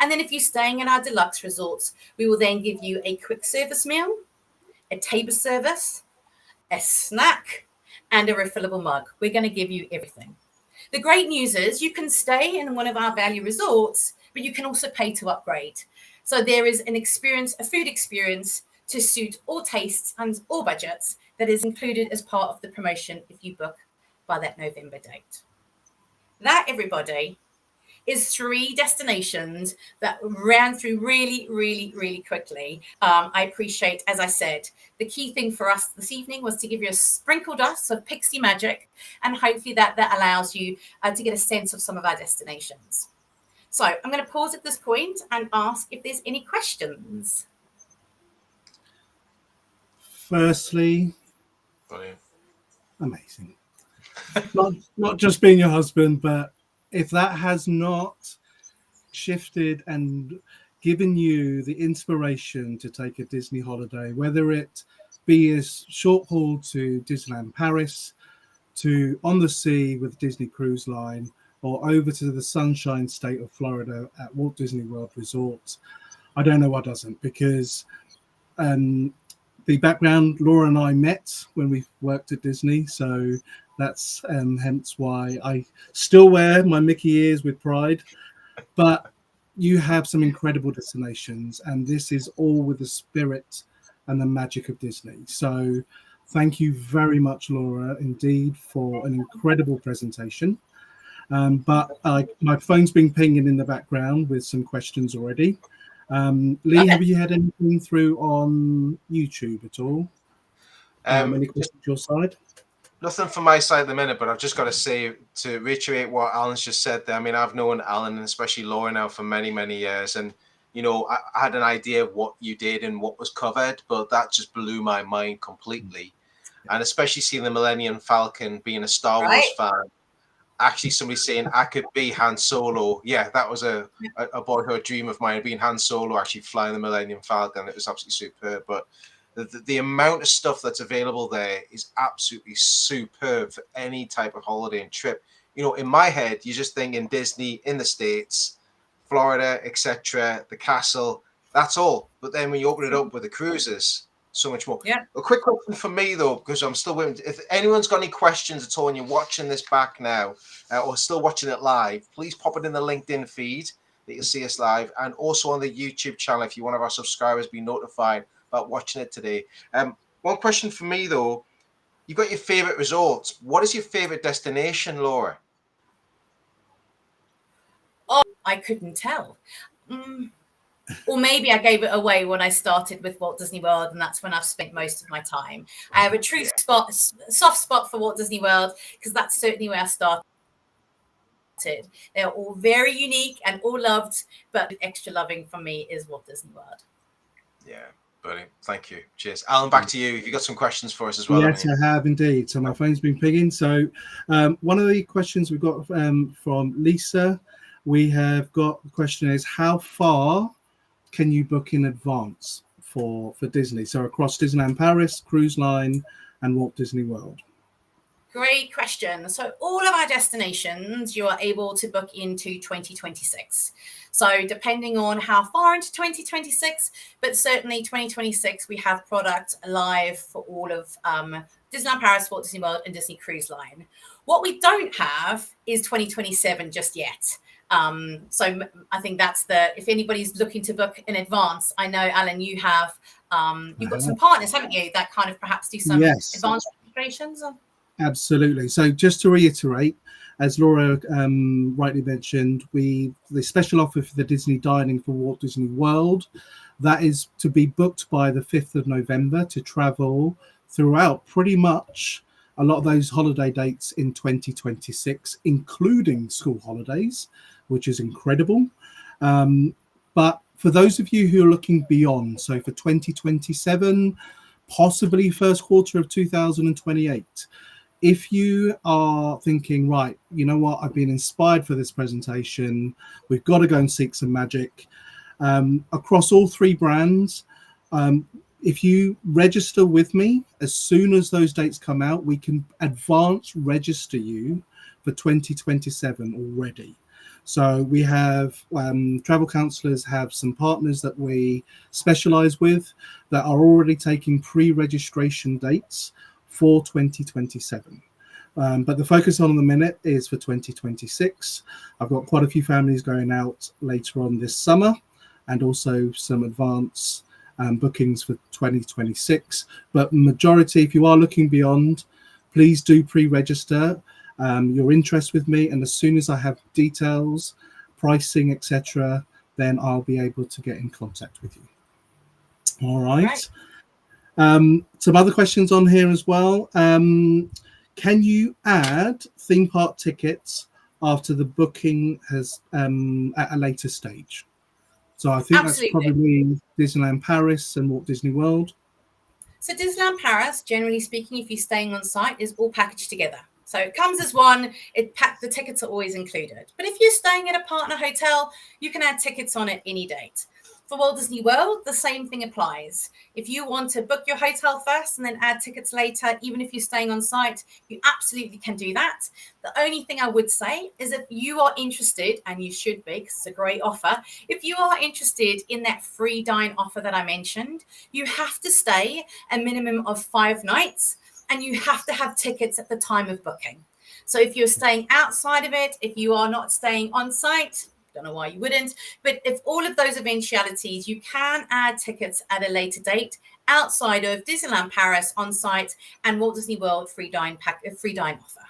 And then if you're staying in our deluxe resorts, we will then give you a quick service meal, a table service, a snack, and a refillable mug. We're going to give you everything. The great news is you can stay in one of our value resorts, but you can also pay to upgrade. So there is a food experience to suit all tastes and all budgets that is included as part of the promotion if you book by that November date. That, everybody, is 3 destinations that ran through really, really, really quickly. I appreciate, as I said, the key thing for us this evening was to give you a sprinkle dust of pixie magic, and hopefully that allows you to get a sense of some of our destinations. So I'm going to pause at this point and ask if there's any questions. Firstly, Brilliant. amazing. Not just being your husband, but if that has not shifted and given you the inspiration to take a Disney holiday, whether it be a short haul to Disneyland Paris, to on the sea with Disney Cruise Line, or over to the sunshine state of Florida at Walt Disney World Resort. I don't know what doesn't, because the background, Laura and I met when we worked at Disney, so that's hence why I still wear my Mickey ears with pride. But you have some incredible destinations, and this is all with the spirit and the magic of Disney. So thank you very much, Laura, indeed, for an incredible presentation. But my phone's been pinging in the background with some questions already. Lee, have you had anything through on YouTube at all? Any questions on your side? Nothing from my side at the minute, but I've just got to say, to reiterate what Alan's just said there. I mean, I've known Alan and especially Laura now for many, many years. And, you know, I had an idea of what you did and what was covered, but that just blew my mind completely. And especially seeing the Millennium Falcon, being a Star Wars fan, actually somebody saying I could be Han Solo. Yeah, that was a boyhood dream of mine, being Han Solo, actually flying the Millennium Falcon. It was absolutely superb. But the amount of stuff that's available there is absolutely superb for any type of holiday and trip. You know, in my head, you're just thinking Disney in the States, Florida, etc., the castle, that's all. But then when you open it up with the cruises, so much more. Yeah. A quick question for me, though, because I'm still waiting. If anyone's got any questions at all and you're watching this back now or still watching it live, please pop it in the LinkedIn feed that you'll see us live, and also on the YouTube channel if you want one of our subscribers be notified about watching it today. One question for me, though. You've got your favorite resorts. What is your favorite destination, Laura? Oh, I couldn't tell. Or maybe I gave it away when I started with Walt Disney World, and that's when I've spent most of my time. I have a soft spot for Walt Disney World, because that's certainly where I started. They're all very unique and all loved, but extra loving for me is Walt Disney World. Yeah, brilliant. Thank you. Cheers. Alan, back to you. Have you got some questions for us as well? Yes, I have indeed. So my phone's been pinging. So one of the questions we've got from Lisa, we have got the question is, how far can you book in advance for Disney? So across Disneyland Paris, Cruise Line, and Walt Disney World. Great question. So all of our destinations, you are able to book into 2026. So depending on how far into 2026, but certainly 2026, we have product live for all of Disneyland Paris, Walt Disney World, and Disney Cruise Line. What we don't have is 2027 just yet. So I think that's if anybody's looking to book in advance, I know, Alan, you have, you've got some partners, haven't you, that kind of perhaps do some advanced registrations? Absolutely. So just to reiterate, as Laura rightly mentioned, the special offer for the Disney Dining for Walt Disney World, that is to be booked by the 5th of November to travel throughout pretty much a lot of those holiday dates in 2026, including school holidays, which is incredible. But for those of you who are looking beyond, so for 2027, possibly first quarter of 2028, if you are thinking, right, you know what, I've been inspired for this presentation, we've got to go and seek some magic. Across all three brands, if you register with me, as soon as those dates come out, we can advance register you for 2027 already. So we have travel counselors have some partners that we specialize with that are already taking pre-registration dates for 2027. But the focus on the minute is for 2026. I've got quite a few families going out later on this summer, and also some advance bookings for 2026. But majority, if you are looking beyond, please do pre-register your interest with me, and as soon as I have details, pricing, etc., then I'll be able to get in contact with you. All right. Some other questions on here as well. Can you add theme park tickets after the booking has at a later stage? So I think that's probably Disneyland Paris and Walt Disney World. So Disneyland Paris, generally speaking, if you're staying on site, is all packaged together. So it comes as one, the tickets are always included. But if you're staying at a partner hotel, you can add tickets on at any date. For Walt Disney World, the same thing applies. If you want to book your hotel first and then add tickets later, even if you're staying on site, you absolutely can do that. The only thing I would say is if you are interested, and you should be because it's a great offer, if you are interested in that free dine offer that I mentioned, you have to stay a minimum of 5 nights and you have to have tickets at the time of booking. So if you're staying outside of it, if you are not staying on site, don't know why you wouldn't, but if all of those eventualities, you can add tickets at a later date outside of Disneyland Paris on site and Walt Disney World free dine offer.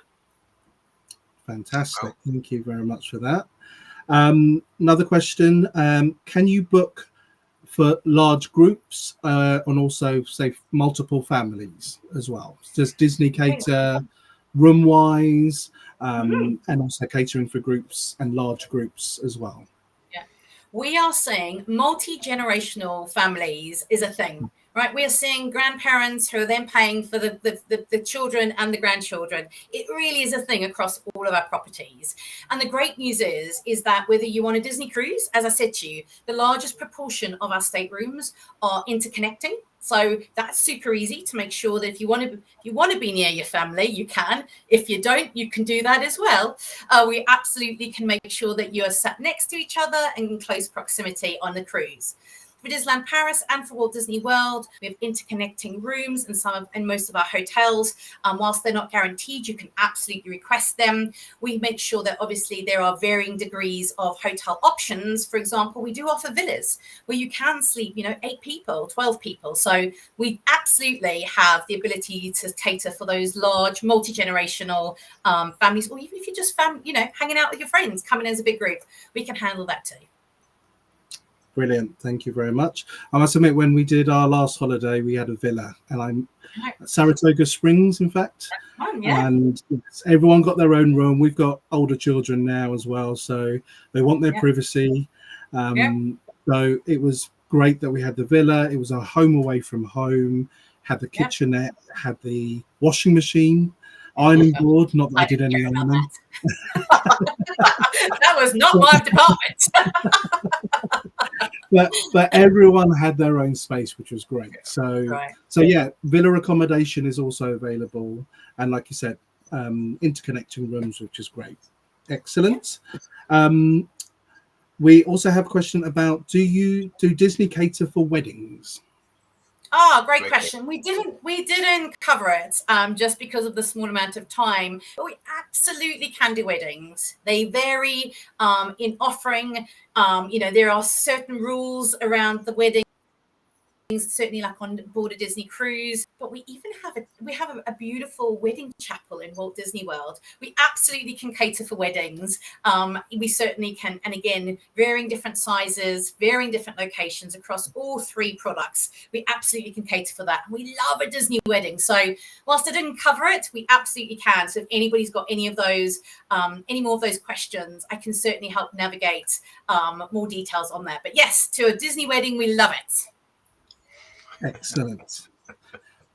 Fantastic. Thank you very much for that. Another question. Can you book for large groups and also say multiple families as well? Does Disney cater room wise and also catering for groups and large groups as well? Yeah, we are seeing multi-generational families is a thing, right? We are seeing grandparents who are then paying for the children and the grandchildren. It really is a thing across all of our properties. And the great news is that whether you want a Disney cruise, as I said to you, the largest proportion of our staterooms are interconnecting. So that's super easy to make sure that if you want to be near your family, you can. If you don't, you can do that as well. We absolutely can make sure that you are sat next to each other and in close proximity on the cruise. For Disneyland Paris and for Walt Disney World, we have interconnecting rooms in most of our hotels. Whilst they're not guaranteed, you can absolutely request them. We make sure that obviously there are varying degrees of hotel options. For example, we do offer villas where you can sleep, 8 people, 12 people. So we absolutely have the ability to cater for those large multi-generational families, or even if you're just hanging out with your friends, coming as a big group, we can handle that too. Brilliant. Thank you very much. I must admit, when we did our last holiday, we had a villa, and I'm at Saratoga Springs, in fact. Fun, yeah. And everyone got their own room. We've got older children now as well, so they want their privacy. So it was great that we had the villa. It was a home away from home, had the kitchenette, had the washing machine, ironing board. Not that I did any ironing. That was not my department. But everyone had their own space, which was great. So yeah, villa accommodation is also available, and like you said, interconnecting rooms, which is great. Excellent. We also have a question about: do Disney cater for weddings? Great question. We didn't cover it just because of the small amount of time, but we absolutely can do weddings. They vary in offering. There are certain rules around the wedding. Certainly like on board a Disney cruise, but we even have a beautiful wedding chapel in Walt Disney World. We absolutely can cater for weddings. We certainly can, and again, varying different sizes, varying different locations across all 3 products. We absolutely can cater for that. We love a Disney wedding. So whilst I didn't cover it, we absolutely can. So if anybody's got any more of those questions, I can certainly help navigate more details on that. But yes, to a Disney wedding, we love it. Excellent.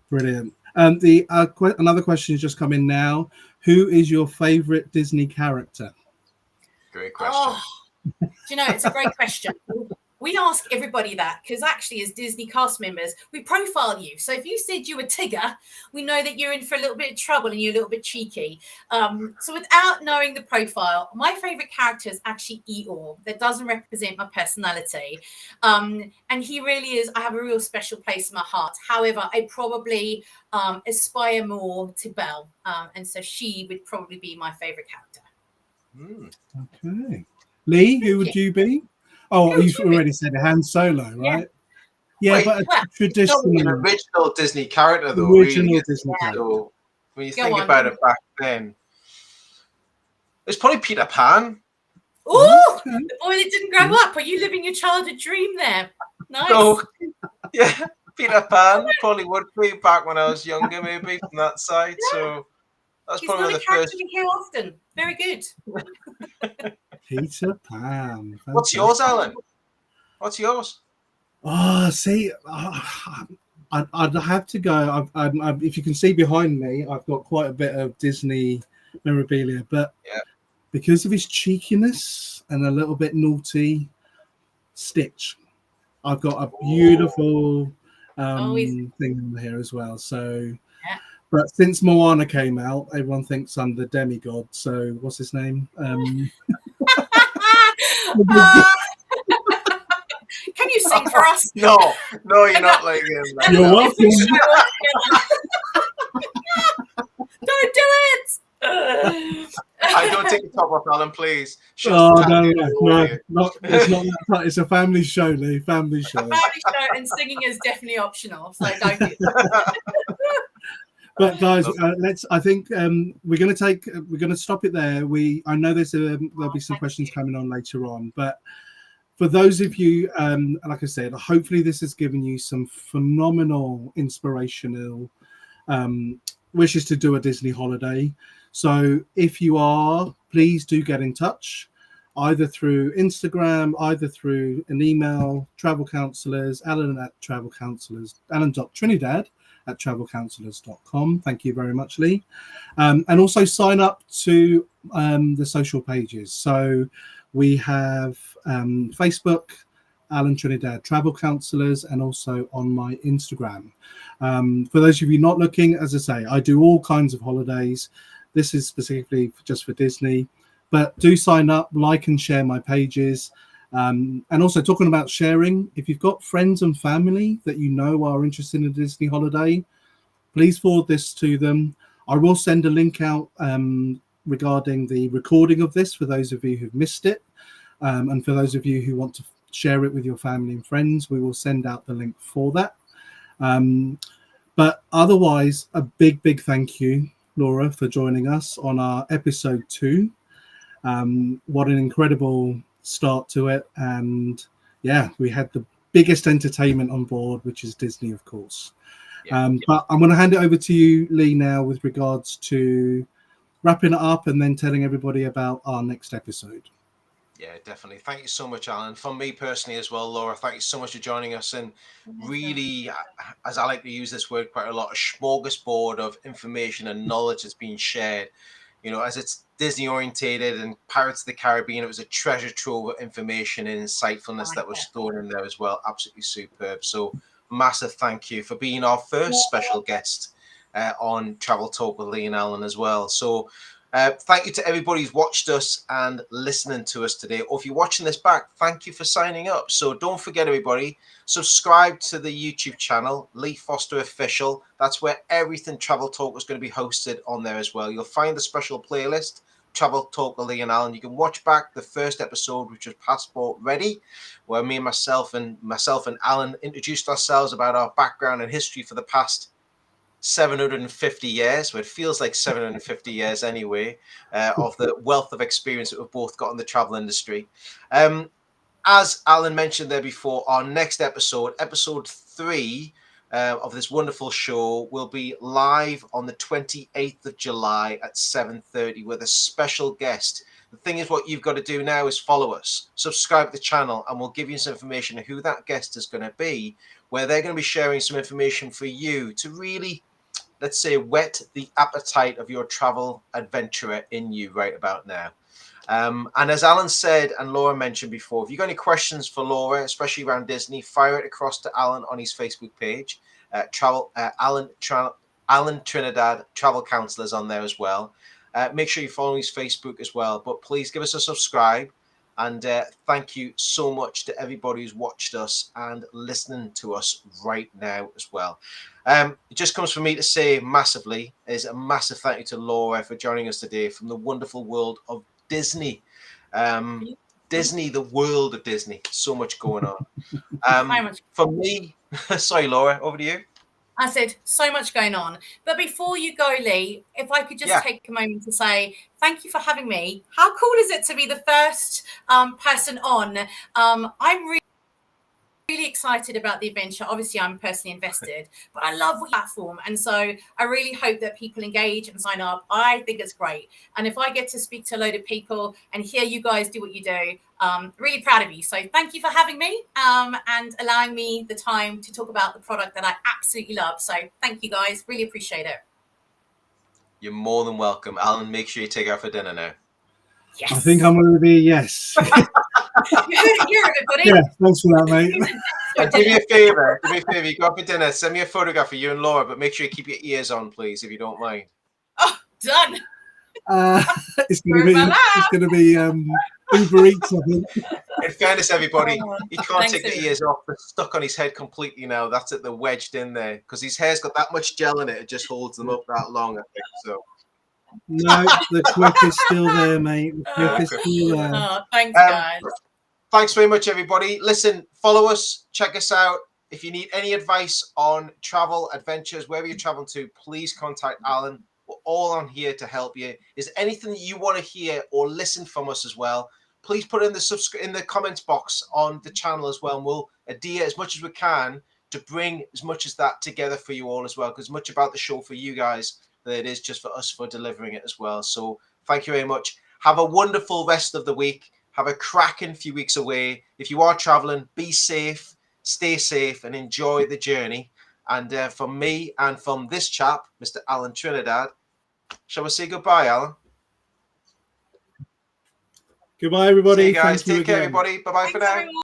Brilliant. Another question has just come in now. Who is your favorite Disney character? Great question. It's a great question. We ask everybody that because actually as Disney cast members, we profile you. So if you said you were Tigger, we know that you're in for a little bit of trouble and you're a little bit cheeky. So without knowing the profile, my favorite character is actually Eeyore. That doesn't represent my personality. And he really is, I have a real special place in my heart. However, I probably aspire more to Belle. And so she would probably be my favorite character. Okay. Lee, who would you be? Oh, you've already said Han Solo, right? Yeah, but a traditional, an original Disney character, though. Original Disney character. So when you think about it back then, it's probably Peter Pan. Oh, the boy that didn't grow up. Are you living your childhood dream there? Nice. So, yeah, Peter Pan probably would be back when I was younger, maybe from that side. So that's He's probably not the a character first. we hear often. Very good. Peter Pan. What's yours, Alan? What's yours? Oh, see, I'd have to go. If you can see behind me, I've got quite a bit of Disney memorabilia, but because of his cheekiness and a little bit naughty, Stitch. I've got a beautiful Always. thing on here as well. So, Yeah. but since Moana came out, everyone thinks I'm the demigod. So, what's his name? Can you sing for us? No, you're not like him. Like You're that. welcome. Don't do it. I don't take the top off, Alan, please. Oh Just tap no, in all of you. it's not that tight. It's a family show, Lee. Family show. Family show, and singing is definitely optional, so don't do that. But guys, I think we're going to stop it there. I know there'll be some questions coming on later on, but for those of you, like I said, hopefully this has given you some phenomenal inspirational wishes to do a Disney holiday. So if you are, please do get in touch, either through Instagram, either through an email, travel counselors, alan.trinidad@travelcounselors.com. Thank you very much, Lee. And also sign up to the social pages. So we have Facebook, Alan Trinidad Travel Counselors, and also on my Instagram. For those of you not looking, as I say, I do all kinds of holidays. This is specifically just for Disney, but do sign up, like and share my pages. And also talking about sharing, if you've got friends and family that you know are interested in a Disney holiday, please forward this to them. I will send a link out regarding the recording of this for those of you who've missed it. And for those of you who want to share it with your family and friends, we will send out the link for that. But otherwise, a big thank you, Laura, for joining us on our episode 2. What an incredible start to it. And yeah, we had the biggest entertainment on board, which is Disney, of course. But I'm going to hand it over to you, Lee, now with regards to wrapping it up and then telling everybody about our next episode. Yeah, definitely. Thank you so much, Alan. From me personally as well, Laura, thank you so much for joining us. And really, as I like to use this word quite a lot, a smorgasbord of information and knowledge that's being shared. You know, as it's Disney orientated and Pirates of the Caribbean, it was a treasure trove of information and insightfulness that was stored in there as well. Absolutely superb. So massive thank you for being our first special guest on Travel Talk with Lee and Alan as well. So thank you to everybody who's watched us and listening to us today. Or if you're watching this back, thank you for signing up. So don't forget, everybody, subscribe to the YouTube channel, Lee Foster Official. That's where everything Travel Talk is going to be hosted on there as well. You'll find a special playlist, Travel Talk with Lee and Alan. You can watch back the first episode, which was Passport Ready, where me and myself and Alan introduced ourselves about our background and history for the past 750 years, so it feels like 750 years anyway, of the wealth of experience that we've both got in the travel industry. As Alan mentioned there before, our next episode, episode 3 of this wonderful show, will be live on the 28th of July at 7:30 with a special guest. The thing is, what you've got to do now is follow us, subscribe to the channel, and we'll give you some information on who that guest is going to be, where they're going to be sharing some information for you to really, let's say, whet the appetite of your travel adventurer in you right about now. And as Alan said and Laura mentioned before, if you've got any questions for Laura, especially around Disney, fire it across to Alan on his Facebook page. Alan Trinidad Travel Counselors on there as well. Make sure you follow his Facebook as well. But please give us a subscribe. And thank you so much to everybody who's watched us and listening to us right now as well. It just comes from me to say massively is a massive thank you to Laura for joining us today from the wonderful world of Disney. Disney, the world of Disney. So much going on. For me, sorry, Laura, over to you. I said, so much going on. But before you go, Lee, if I could just take a moment to say thank you for having me. How cool is it to be the first person on? I'm really excited about the adventure. Obviously, I'm personally invested, but I love the platform. And so I really hope that people engage and sign up. I think it's great. And if I get to speak to a load of people and hear you guys do what you do, really proud of you. So thank you for having me and allowing me the time to talk about the product that I absolutely love. So thank you guys. Really appreciate it. You're more than welcome. Alan, make sure you take out for dinner now. Yes. I think I'm going to be yes. You're a good buddy. Yeah, thanks for that, mate. And do me a favour. You go out for dinner. Send me a photograph of you and Laura, but make sure you keep your ears on, please, if you don't mind. Oh, done. It's going to be Uber Eats, I think. In fairness, everybody, Oh, he can't thanks, take the everybody. ears off. They're stuck on his head completely now. That's it. They're wedged in there because his hair's got that much gel in it. It just holds them up that long, I think. So. No, the clip is still there, mate. The clip is still there. Oh, thanks, guys. Thanks very much, everybody. Listen, follow us, check us out. If you need any advice on travel, adventures, wherever you're traveling to, please contact Alan. We're all on here to help you. Is there anything that you want to hear or listen from us as well? Please put in the comments box on the channel as well, and we'll adhere as much as we can to bring as much as that together for you all as well, because much about the show for you guys than it is just for us for delivering it as well. So thank you very much. Have a wonderful rest of the week. Have a cracking few weeks away. If you are traveling, be safe, stay safe, and enjoy the journey. And from me and from this chap, Mr. Alan Trinidad, shall we say goodbye, Alan? Goodbye, everybody. See you guys. Thank you Take care, again. everybody. Bye-bye for Thanks, now. everyone.